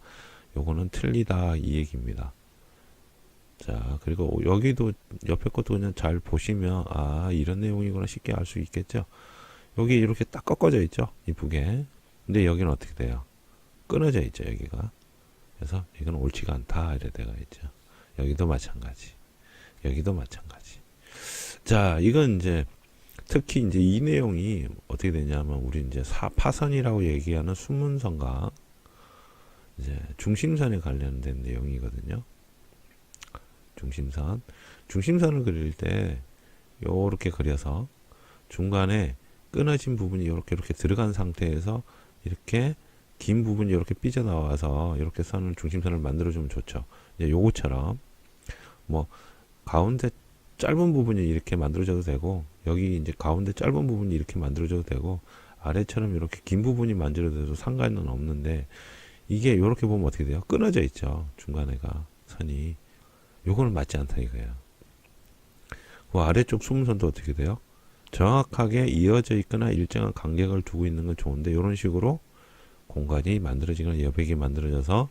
요거는 틀리다 이 얘기입니다. 자, 그리고 여기도 옆에 것도 그냥 잘 보시면 아, 이런 내용이구나 쉽게 알 수 있겠죠. 여기 이렇게 딱 꺾어져 있죠. 이쁘게. 근데 여기는 어떻게 돼요? 끊어져 있죠, 여기가. 그래서 이건 옳지가 않다 이래 돼가 있죠. 여기도 마찬가지. 여기도 마찬가지. 자, 이건 이제 특히 이제 이 내용이 어떻게 되냐면 우리 이제 파선이라고 얘기하는 수문선과 이제 중심선에 관련된 내용이거든요. 중심선을 그릴 때 요렇게 그려서 중간에 끊어진 부분이 이렇게 들어간 상태에서 이렇게 긴 부분이 이렇게 삐져나와서 이렇게 중심선을 만들어주면 좋죠. 이제 요거처럼 뭐 가운데 짧은 부분이 이렇게 만들어져도 되고 여기 이제 가운데 짧은 부분이 이렇게 만들어져도 되고 아래처럼 이렇게 긴 부분이 만들어져도 상관은 없는데 이게 이렇게 보면 어떻게 돼요? 끊어져 있죠. 중간에가 선이 요거는 맞지 않다 이거예요. 그 아래쪽 수문선도 어떻게 돼요? 정확하게 이어져 있거나 일정한 간격을 두고 있는 건 좋은데 이런 식으로 공간이 만들어지거나 여백이 만들어져서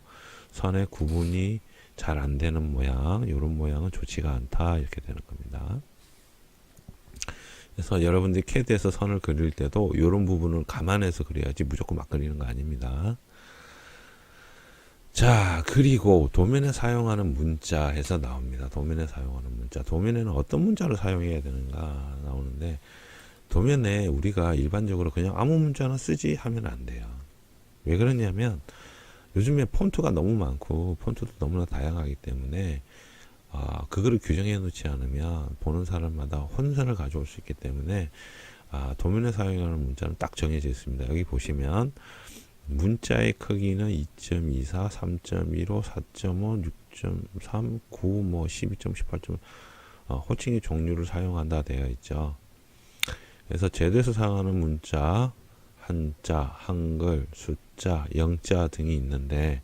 선의 구분이 잘 안 되는 모양, 이런 모양은 좋지가 않다 이렇게 되는 겁니다. 그래서 여러분들이 CAD에서 선을 그릴 때도 이런 부분을 감안해서 그려야지 무조건 막 그리는 거 아닙니다. 자, 그리고 도면에 사용하는 문자 해서 나옵니다. 도면에 사용하는 문자. 도면에는 어떤 문자를 사용해야 되는가 나오는데 도면에 우리가 일반적으로 그냥 아무 문자나 쓰지 하면 안 돼요. 왜 그러냐면 요즘에 폰트가 너무 많고 폰트도 너무나 다양하기 때문에 그거를 규정해 놓지 않으면 보는 사람마다 혼선을 가져올 수 있기 때문에 도면에 사용하는 문자는 딱 정해져 있습니다. 여기 보시면 문자의 크기는 2.24, 3.15, 4.5, 6.3, 9, 뭐 12.18. 호칭의 종류를 사용한다 되어 있죠. 그래서 제도에서 사용하는 문자, 한자, 한글, 숫자, 영자 등이 있는데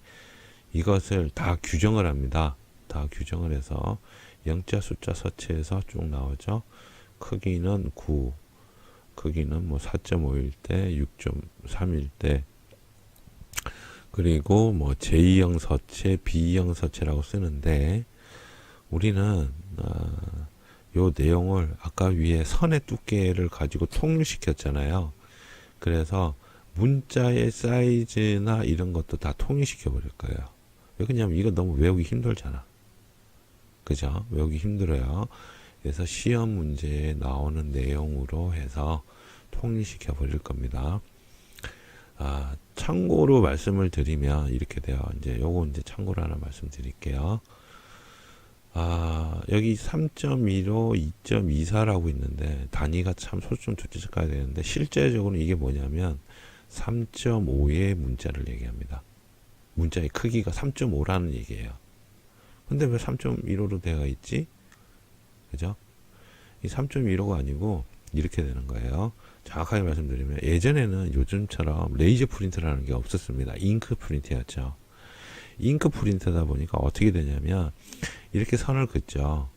이것을 다 규정을 합니다. 다 규정을 해서 영자, 숫자, 서체에서 쭉 나오죠. 크기는 9, 크기는 뭐 4.5일 때, 6.3일 때, 그리고 뭐 제2형 서체, B2형 서체라고 쓰는데 우리는 요 내용을 아까 위에 선의 두께를 가지고 통일시켰잖아요. 그래서 문자의 사이즈나 이런 것도 다 통일시켜 버릴 거예요. 왜 그러냐면 이거 너무 외우기 힘들잖아. 그죠? 외우기 힘들어요. 그래서 시험 문제에 나오는 내용으로 해서 통일시켜 버릴 겁니다. 참고로 말씀을 드리면 이렇게 돼요. 이제 요거 이제 참고로 하나 말씀드릴게요. 여기 3.15, 2.24라고 있는데 단위가 참 소수점 두째씩 가야 되는데 실제적으로 이게 뭐냐면 3.5의 문자를 얘기합니다. 문자의 크기가 3.5라는 얘기예요. 근데 왜 3.15로 되어 있지? 그죠? 이 3.15가 아니고 이렇게 되는 거예요. 정확하게 말씀드리면 예전에는 요즘처럼 레이저 프린터라는 게 없었습니다. 잉크 프린터였죠. 잉크 프린터다 보니까 어떻게 되냐면 이렇게 선을 긋죠.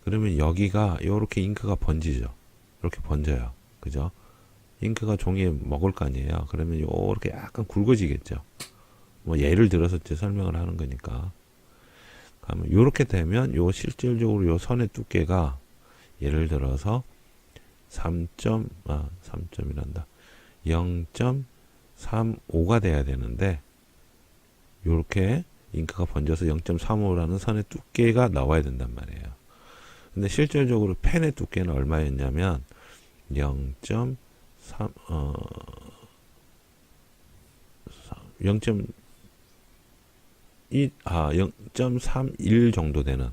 그러면 여기가 이렇게 잉크가 번지죠. 이렇게 번져요. 그죠? 잉크가 종이에 먹을 거 아니에요. 그러면 이렇게 약간 굵어지겠죠. 뭐 예를 들어서 제 설명을 하는 거니까. 그러면 이렇게 되면 요 실질적으로 요 선의 두께가 예를 들어서 3.이란다. 0.35가 돼야 되는데 요렇게 잉크가 번져서 0.35라는 선의 두께가 나와야 된단 말이에요. 근데 실질적으로 펜의 두께는 얼마였냐면 0.3 0.31 정도 되는,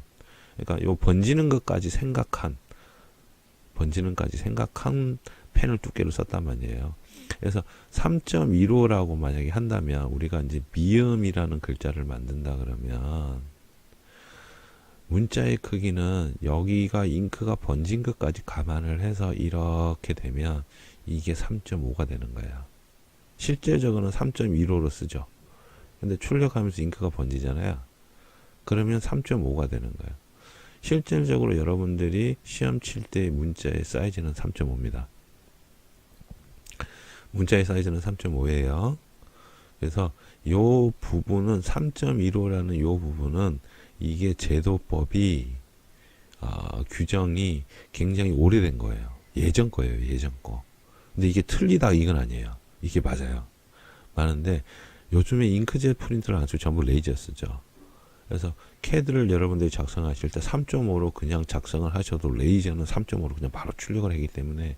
그러니까 요 번지는 것까지 생각한 펜을 두께로 썼단 말이에요. 그래서 3.15라고 만약에 한다면 우리가 이제 미음이라는 글자를 만든다 그러면 문자의 크기는 여기가 잉크가 번진 것까지 감안을 해서 이렇게 되면 이게 3.5가 되는 거예요. 실제적으로는 3.15로 쓰죠. 근데 출력하면서 잉크가 번지잖아요. 그러면 3.5가 되는 거예요. 실질적으로 여러분들이 시험 칠 때 문자의 사이즈는 3.5입니다. 문자의 사이즈는 3.5예요. 그래서 요 부분은 3.15라는 요 부분은 이게 제도법이 규정이 굉장히 오래된 거예요. 예전 거예요. 예전 거. 근데 이게 틀리다 이건 아니에요. 이게 맞아요. 많은데 요즘에 잉크젯 프린터를 안 쓰고 전부 레이저 쓰죠. 그래서 CAD를 여러분들이 작성하실 때 3.5로 그냥 작성을 하셔도 레이저는 3.5로 그냥 바로 출력을 하기 때문에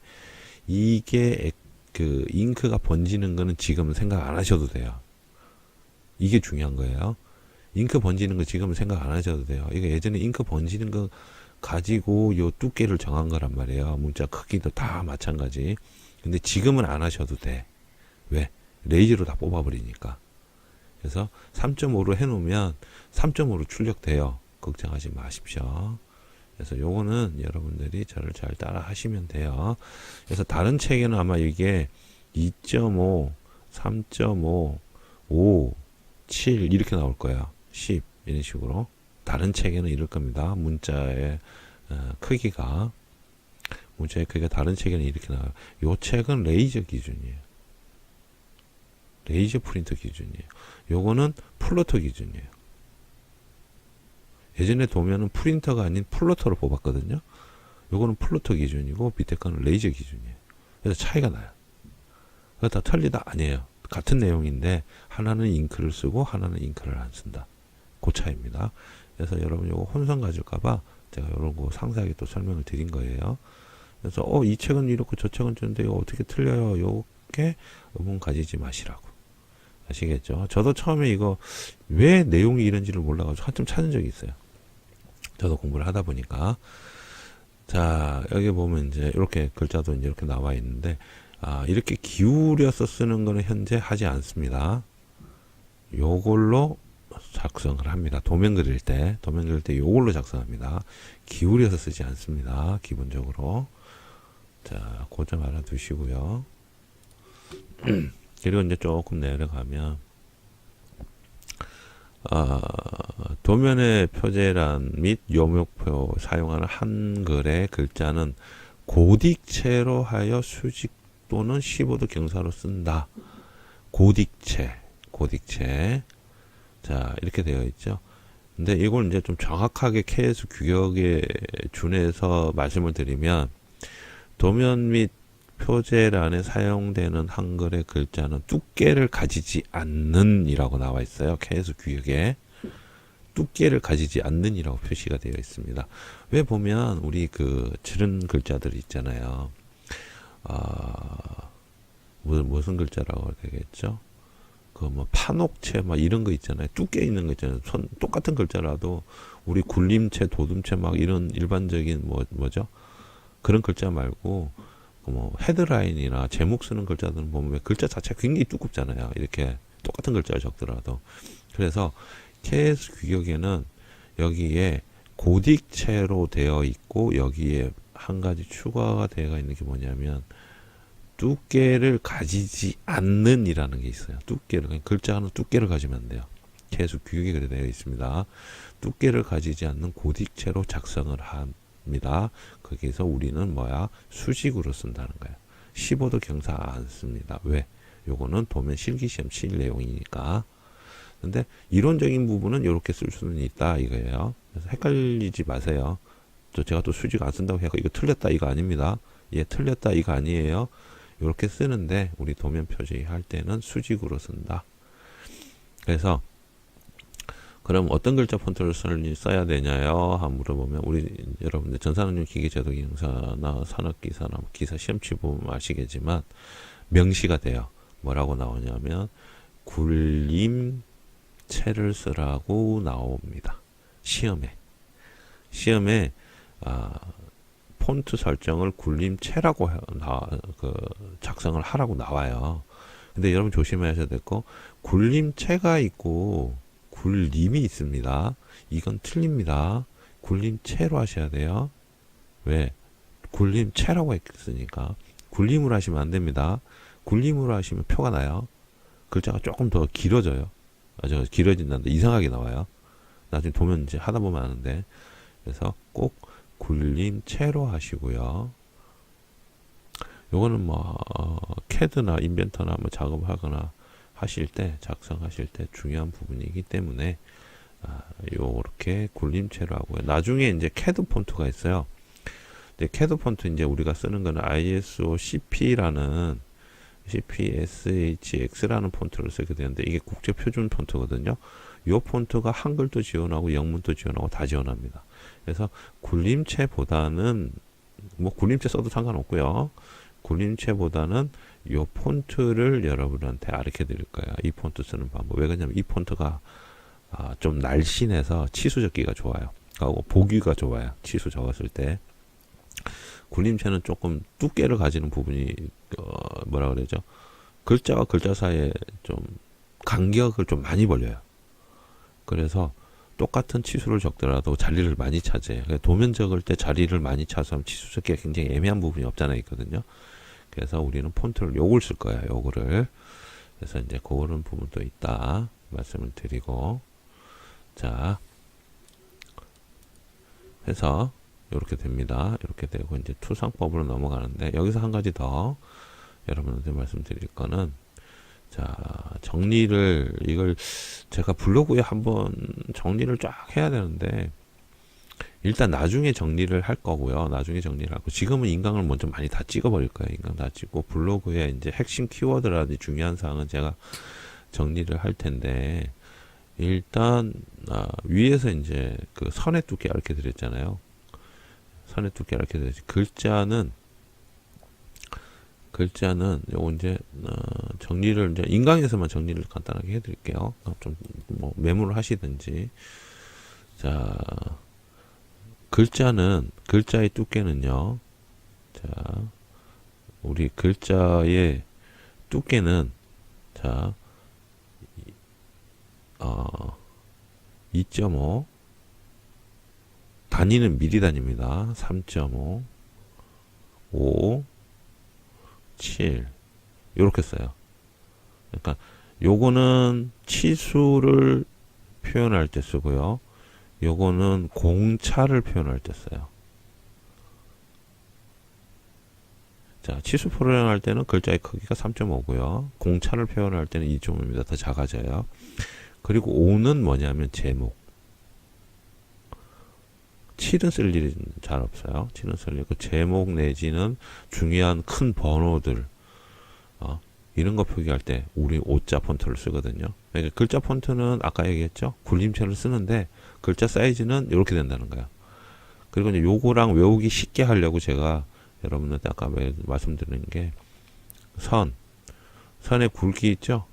이게 그 잉크가 번지는 거는 지금은 생각 안 하셔도 돼요. 이게 중요한 거예요. 잉크 번지는 거 지금은 생각 안 하셔도 돼요. 이거 예전에 잉크 번지는 거 가지고 요 두께를 정한 거란 말이에요. 문자 크기도 다 마찬가지. 근데 지금은 안 하셔도 돼. 왜? 레이저로 다 뽑아버리니까. 그래서 3.5로 해놓으면 3.5로 출력돼요. 걱정하지 마십시오. 그래서 요거는 여러분들이 저를 잘 따라 하시면 돼요. 그래서 다른 책에는 아마 이게 2.5, 3.5, 5, 7 이렇게 나올 거예요. 10 이런 식으로. 다른 책에는 이럴 겁니다. 문자의 크기가 다른 책에는 이렇게 나와요. 요 책은 레이저 기준이에요. 레이저 프린터 기준이에요. 요거는 플로터 기준이에요. 예전에 도면은 프린터가 아닌 플로터로 뽑았거든요. 요거는 플로터 기준이고 밑에 거는 레이저 기준이에요. 그래서 차이가 나요. 그거 다 틀리다 아니에요. 같은 내용인데 하나는 잉크를 쓰고 하나는 잉크를 안 쓴다. 그 차이입니다. 그래서 여러분 요거 혼선 가질까봐 제가 요런 거 상세하게 또 설명을 드린 거예요. 그래서 이 책은 이렇고 저 책은 저런데 이거 어떻게 틀려요? 요게 의문 가지지 마시라고. 아시겠죠? 저도 처음에 이거 왜 내용이 이런지를 몰라가지고 한참 찾은 적이 있어요. 저도 공부를 하다 보니까. 자, 여기 보면 이제 이렇게 글자도 이제 이렇게 나와 있는데, 이렇게 기울여서 쓰는 거는 현재 하지 않습니다. 요걸로 작성을 합니다. 도면 그릴 때 요걸로 작성합니다. 기울여서 쓰지 않습니다. 기본적으로. 자, 그 점 알아두시고요. 그리고 이제 조금 내려가면 도면의 표제란 및 요목표 사용하는 한글의 글자는 고딕체로 하여 수직 또는 15도 경사로 쓴다. 고딕체. 자, 이렇게 되어 있죠. 근데 이걸 이제 좀 정확하게 KS 규격에 준해서 말씀을 드리면 도면 및 표제란에 사용되는 한글의 글자는 두께를 가지지 않는 이라고 나와 있어요. KS 규격에 두께를 가지지 않는 이라고 표시가 되어 있습니다. 왜 보면 우리 그 저런 글자들 있잖아요. 무슨 글자라고 해야 되겠죠? 그 뭐 판옥체 막 이런 거 있잖아요. 두께 있는 거 있잖아요. 똑같은 글자라도 우리 굴림체, 도둠체 막 이런 일반적인 뭐죠? 그런 글자 말고 뭐 헤드라인이나 제목 쓰는 글자들은 보면 글자 자체가 굉장히 두껍잖아요. 이렇게 똑같은 글자를 적더라도. 그래서 KS 규격에는 여기에 고딕체로 되어 있고 여기에 한 가지 추가가 되어 있는 게 뭐냐면 두께를 가지지 않는 이라는 게 있어요. 두께를, 그러니까 글자는 두께를 가지면 안 돼요. KS 규격에 그래 되어 있습니다. 두께를 가지지 않는 고딕체로 작성을 합니다. 거기서 우리는 수직으로 쓴다는 거예요. 15도 경사 안 씁니다. 왜? 요거는 도면 실기시험 칠 내용이니까. 근데 이론적인 부분은 이렇게 쓸 수는 있다 이거예요. 그래서 헷갈리지 마세요. 제가 또 수직 안 쓴다고 해서 이거 틀렸다 이거 아닙니다. 틀렸다 이거 아니에요. 이렇게 쓰는데 우리 도면 표시 할 때는 수직으로 쓴다. 그래서 그럼 어떤 글자 폰트를 써야 되냐요? 하고 물어보면 우리 여러분들 전산응용 기계제도 기능사나 산업기사나 기사 시험치 보면 아시겠지만 명시가 돼요. 뭐라고 나오냐면 굴림체를 쓰라고 나옵니다. 시험에 폰트 설정을 굴림체라고 작성을 하라고 나와요. 근데 여러분 조심하셔야 될 거, 굴림체가 있고 굴림이 있습니다. 이건 틀립니다. 굴림체로 하셔야 돼요. 왜? 굴림체라고 했으니까. 굴림으로 하시면 안 됩니다. 굴림으로 하시면 표가 나요. 글자가 조금 더 길어져요. 길어진다는데 이상하게 나와요. 나중에 보면 이제 하다 보면 아는데. 그래서 꼭 굴림체로 하시고요. 요거는 캐드나 인벤터나 작업하거나 하실 때, 작성하실 때 중요한 부분이기 때문에 요렇게 굴림체로 하고요. 나중에 이제 캐드 폰트가 있어요. 근데 캐드 폰트 이제 우리가 쓰는 거는 ISO CP라는 CPSHX라는 폰트를 쓰게 되는데 이게 국제 표준 폰트거든요. 요 폰트가 한글도 지원하고 영문도 지원하고 다 지원합니다. 그래서 굴림체보다는 굴림체 써도 상관없고요. 굴림체보다는 요 폰트를 여러분한테 가르쳐 드릴 거예요. 이 폰트 쓰는 방법. 왜 그러냐면 이 폰트가 좀 날씬해서 치수 적기가 좋아요. 보기가 좋아요. 치수 적었을 때. 굴림체는 조금 두께를 가지는 부분이 뭐라 그러죠? 글자와 글자 사이에 좀 간격을 좀 많이 벌려요. 그래서 똑같은 치수를 적더라도 자리를 많이 차지해요. 도면 적을 때 자리를 많이 차서 치수 적기가 굉장히 애매한 부분이 없잖아요, 있거든요. 그래서 우리는 폰트를 요걸 쓸 거예요, 요거를. 그래서 이제 그런 부분도 있다 말씀을 드리고, 자, 해서 이렇게 됩니다. 이렇게 되고 이제 투상법으로 넘어가는데 여기서 한 가지 더 여러분한테 말씀드릴 거는, 자, 정리를, 이걸 제가 블로그에 한번 정리를 쫙 해야 되는데 일단 나중에 정리를 할 거고요. 나중에 정리를 하고, 지금은 인강을 먼저 많이 다 찍어버릴 거예요. 인강 다 찍고 블로그에 이제 핵심 키워드라든지 중요한 사항은 제가 정리를 할 텐데, 일단 위에서 이제 그 선의 두께 이렇게 드렸잖아요. 선의 두께 이렇게 드렸지. 글자는 요거 이제 정리를 이제 인강에서만 정리를 간단하게 해드릴게요. 좀 메모를 하시든지. 자, 글자의 두께는요. 자, 우리 글자의 두께는, 자, 2.5, 단위는 미리 단위입니다. 3.5, 5, 7 이렇게 써요. 그러니까 요거는 치수를 표현할 때 쓰고요. 요거는 공차를 표현할 때 써요. 자, 치수 표현할 때는 글자의 크기가 3.5고요. 공차를 표현할 때는 2.5입니다. 더 작아져요. 그리고 5는 뭐냐면 제목. 7은 쓸 일이 잘 없어요. 7은 쓸 일. 제목 내지는 중요한 큰 번호들, 이런 거 표기할 때 우리 5자 폰트를 쓰거든요. 그러니까 글자 폰트는 아까 얘기했죠. 굴림체를 쓰는데 글자 사이즈는 이렇게 된다는 거야. 그리고 이제 요거랑 외우기 쉽게 하려고 제가 여러분한테 아까 말씀드린 게 선의 굵기 있죠.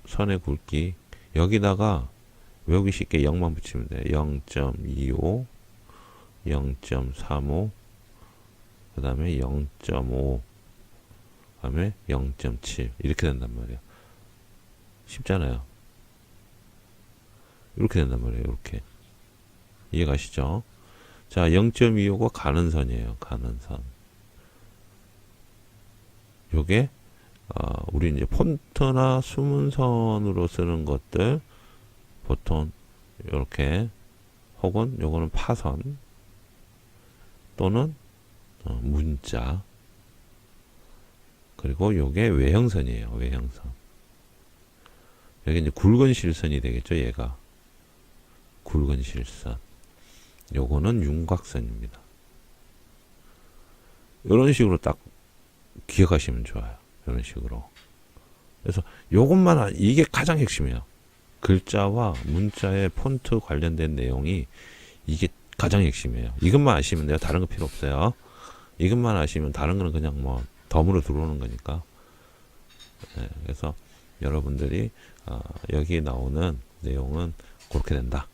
선의 굵기, 여기다가 외우기 쉽게 0만 붙이면 돼요. 0.25, 0.35, 그 다음에 0.5, 그 다음에 0.7 이렇게 된단 말이에요. 쉽잖아요. 이렇게 된단 말이에요. 이렇게. 이해가시죠? 자, 0.25가 가는 선이에요. 가는 선. 요게 우리 이제 폰트나 수문선으로 쓰는 것들 보통 이렇게, 혹은 요거는 파선 또는 문자, 그리고 요게 외형선이에요. 외형선. 여기 이제 굵은 실선이 되겠죠. 얘가 굵은 실선. 요거는 윤곽선입니다. 이런 식으로 딱 기억하시면 좋아요. 이런 식으로. 그래서 요것만, 이게 가장 핵심이에요. 글자와 문자의 폰트 관련된 내용이 이게 가장 핵심이에요. 이것만 아시면 돼요. 다른 거 필요 없어요. 이것만 아시면 다른 거는 그냥 뭐 덤으로 들어오는 거니까. 네, 그래서 여러분들이 여기 나오는 내용은 그렇게 된다.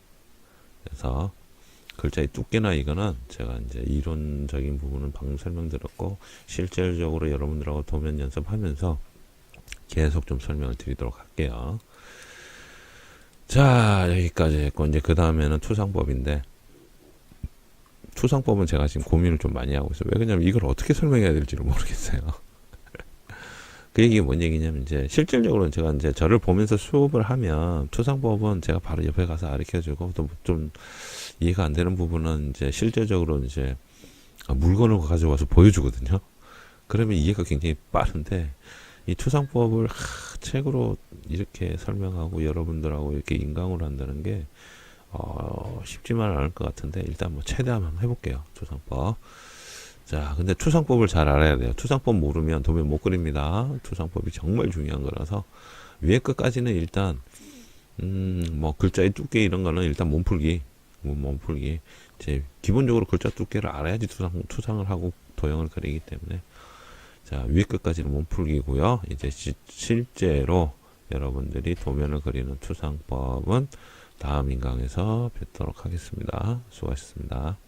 그래서 글자의 두께나 이거는 제가 이제 이론적인 부분은 방금 설명드렸고 실질적으로 여러분들하고 도면 연습하면서 계속 좀 설명을 드리도록 할게요. 자, 여기까지 했고 이제 그 다음에는 투상법인데, 투상법은 제가 지금 고민을 좀 많이 하고 있어요. 왜 그러냐면 이걸 어떻게 설명해야 될지를 모르겠어요. 그 얘기가 뭔 얘기냐면 이제 실질적으로는 제가 이제 저를 보면서 수업을 하면 투상법은 제가 바로 옆에 가서 가르쳐주고 또 좀 이해가 안 되는 부분은 이제 실제적으로 이제 물건을 가져와서 보여주거든요. 그러면 이해가 굉장히 빠른데 이 투상법을 책으로 이렇게 설명하고 여러분들하고 이렇게 인강으로 한다는 게 쉽지만 않을 것 같은데 일단 뭐 최대한 한번 해볼게요. 투상법. 자, 근데 투상법을 잘 알아야 돼요. 투상법 모르면 도면 못 그립니다. 투상법이 정말 중요한 거라서 위에 끝까지는 일단 뭐 글자의 두께 이런 거는 일단 몸풀기, 몸풀기. 이제 기본적으로 글자 두께를 알아야지 투상을 하고 도형을 그리기 때문에 자, 위에 끝까지는 몸풀기고요. 이제 실제로 여러분들이 도면을 그리는 투상법은 다음 인강에서 뵙도록 하겠습니다. 수고하셨습니다.